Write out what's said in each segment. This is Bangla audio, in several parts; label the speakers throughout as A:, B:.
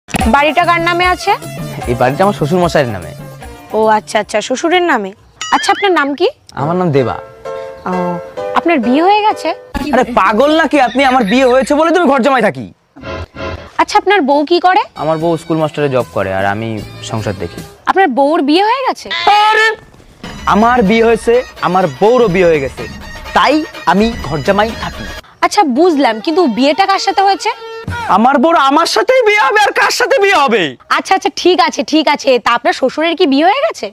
A: বাড়িটা কার নামে আছে?
B: এই বাড়িটা আমার শ্বশুর মশাইয়ের নামে।
A: ও আচ্ছা আচ্ছা, শ্বশুরের নামে। আচ্ছা, আপনার নাম কি?
B: আমার নাম দেবা।
A: ও, আপনার বিয়ে হয়ে গেছে?
B: আরে পাগল নাকি আপনি? আমার বিয়ে হয়েছে বলে তুমি ঘর জামাই থাকি।
A: আচ্ছা, আপনার বউ কি করে?
B: আমার বউ স্কুল মাস্টারে জব করে আর আমি সংসার দেখি।
A: আপনার বউর বিয়ে হয়ে গেছে?
B: আরে আমার বিয়ে হয়েছে, আমার বউরও বিয়ে হয়ে গেছে, তাই আমি ঘর জামাই থাকি।
A: আচ্ছা বুঝলাম, কিন্তু বিয়েটা কার সাথে হয়েছে?
B: আমার বউর আমার সাথেই বিয়ে হবে, আর কার সাথে বিয়ে হবে?
A: আচ্ছা আচ্ছা, ঠিক আছে ঠিক আছে। তা আপনার শ্বশুরের কি বিয়ে হয়ে গেছে?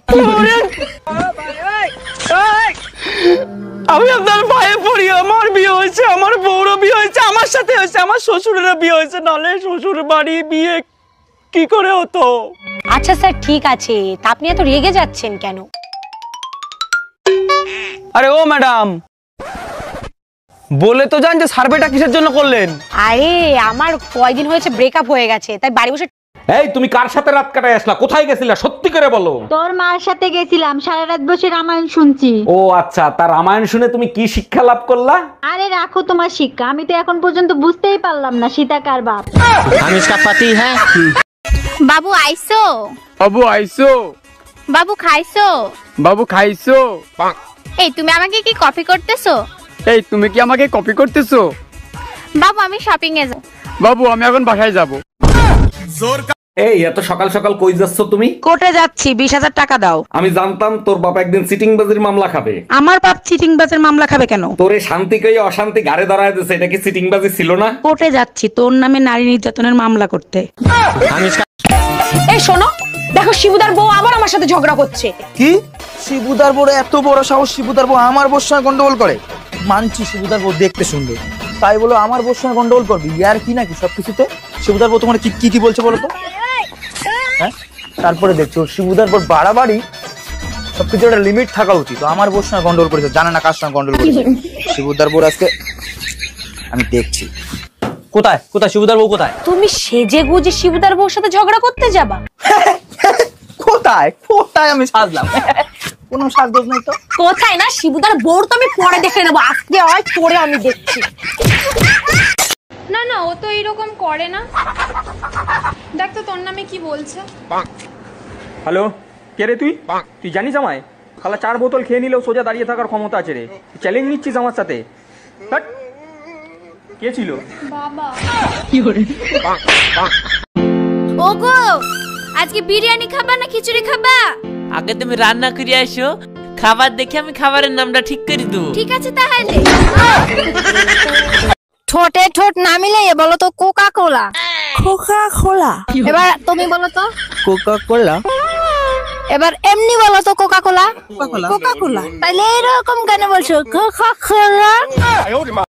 B: আমি আপনার পায়ে পড়ি, আমার বিয়ে হয়েছে, আমার বউরও বিয়ে হয়েছে, আমার সাথে হয়েছে, আমার শ্বশুরেরও বিয়ে হয়েছে, নাহলে শ্বশুর বাড়ি বিয়ে কি করে হতো?
A: আচ্ছা স্যার, ঠিক আছে। তা আপনি এত রেগে যাচ্ছেন কেন?
B: আরে ও ম্যাডাম, বলে তো জান যে সার্ভেটা কিসের জন্য করলেন?
A: আরে আমার কয়দিন হয়েছে ব্রেকআপ হয়ে গেছে, তাই বাড়ি বসে।
C: এই তুমি কার সাথে রাত কাটায় আসলা? কোথায় গেছিলা? সত্যি করে বলো।
D: তোর মার সাথে গেছিলাম, সারা রাত বসে রামায়ণ শুনছি।
C: ও আচ্ছা, তার রামায়ণ শুনে তুমি কি শিক্ষা লাভ করলা?
D: আরে রাখো তোমার শিক্ষা, আমি তো এখন পর্যন্ত বুঝতেই পারলাম না সীতা কার বাপ।
B: আমি इसका पति है।
E: বাবু আইসো?
F: বাবু আইসো?
E: বাবু খাইছো?
F: বাবু খাইছো?
E: এই তুমি আমাকে কি কপি করতেছো?
F: এই তুমি কি আমাকে কপি করতেছো?
E: বাবু আমি শপিং এ যাব।
F: বাবু আমি এখন বাসায় যাব।
C: এই এত সকাল সকাল কই যাচ্ছ তুমি?
G: কোর্টে যাচ্ছি, 20,000 টাকা দাও।
C: আমি জানতাম তোর বাবা একদিন চিটিং বাজির মামলা খাবে।
G: আমার বাপ চিটিং বাজের মামলা খাবে কেন?
C: তোরে শান্তি কই অশান্তি গাড়ে দাঁড়ায় দিছে, এটা কি চিটিং বাজি ছিল না?
G: কোর্টে যাচ্ছি তোর নামে নারী নির্যাতনের মামলা করতে।
A: এই শোনো, দেখো শিবুদার বউ আবার আমার সাথে ঝগড়া করছে।
H: কি? শিবুদার বড় এত বড় সাহস, শিবুদার বউ আমার বউর সঙ্গে গন্ডগোল করে? মানছি শিবুদার বউ দেখতে সুন্দর, তাই বলো আমার বউর সঙ্গে গন্ডগোল করবি? ইয়ার কি নাকি সবকিছুতে? শিবুদার বউ তোমার কি কি বলছে বলো তো? হ্যাঁ, তারপরে দেখছো শিবুদার বউ বাড়াবাড়ি, সবকিছু একটা লিমিট থাকা উচিত। আমার বউর সঙ্গে গন্ডগোল করেছে, জানে না কার সঙ্গে গন্ডগোল করেছে। শিবুদার বউ আজকে আমি দেখছি।
B: কোথায় কোথায় শিবুদার বউ কোথায়?
A: তুমি সেজে গুজে শিবুদার বউর সাথে ঝগড়া করতে যাবা?
H: কোথায় কোথায় আমি সাজলাম? কোনো সাজগোজ নেই তো।
A: কোথায় না, শিবুদার বউর তো আমি পরে দেখে নেবো, আজকে হয় পরে আমি দেখছি।
I: না না, ও তো এইরকম করে না। দেখ তো তোর নামে কি বলছে।
J: হ্যালো, কে রে তুই? তুই জানিস আমায়? খালা 4 বোতল খেয়ে নিলেও সোজা দাঁড়িয়ে থাকার ক্ষমতা আছে রে। চ্যালেঞ্জ নিচ্ছিস আমার সাথে? হাট। কে ছিল?
I: বাবা।
E: ওগো, আজকে বিরিয়ানি খাবা না খিচুড়ি খাবা?
K: আগে তুমি রান্না করে আসো, খাবার দেখে আমি খাবারের নামটা ঠিক করে দেবো।
E: ঠিক আছে তাহলে।
D: ঠোঁটে ঠোঁট না মিলিয়ে বলো তো কোকা কোলা।
G: Coca cola?
D: এবার তুমি বলো তো।
H: Coca cola?
D: এবার এমনি বলো তো কোকা কোলা।
G: কোকা কোলা?
D: তাইলে এরকম কেন বলছো কোকা কোলা?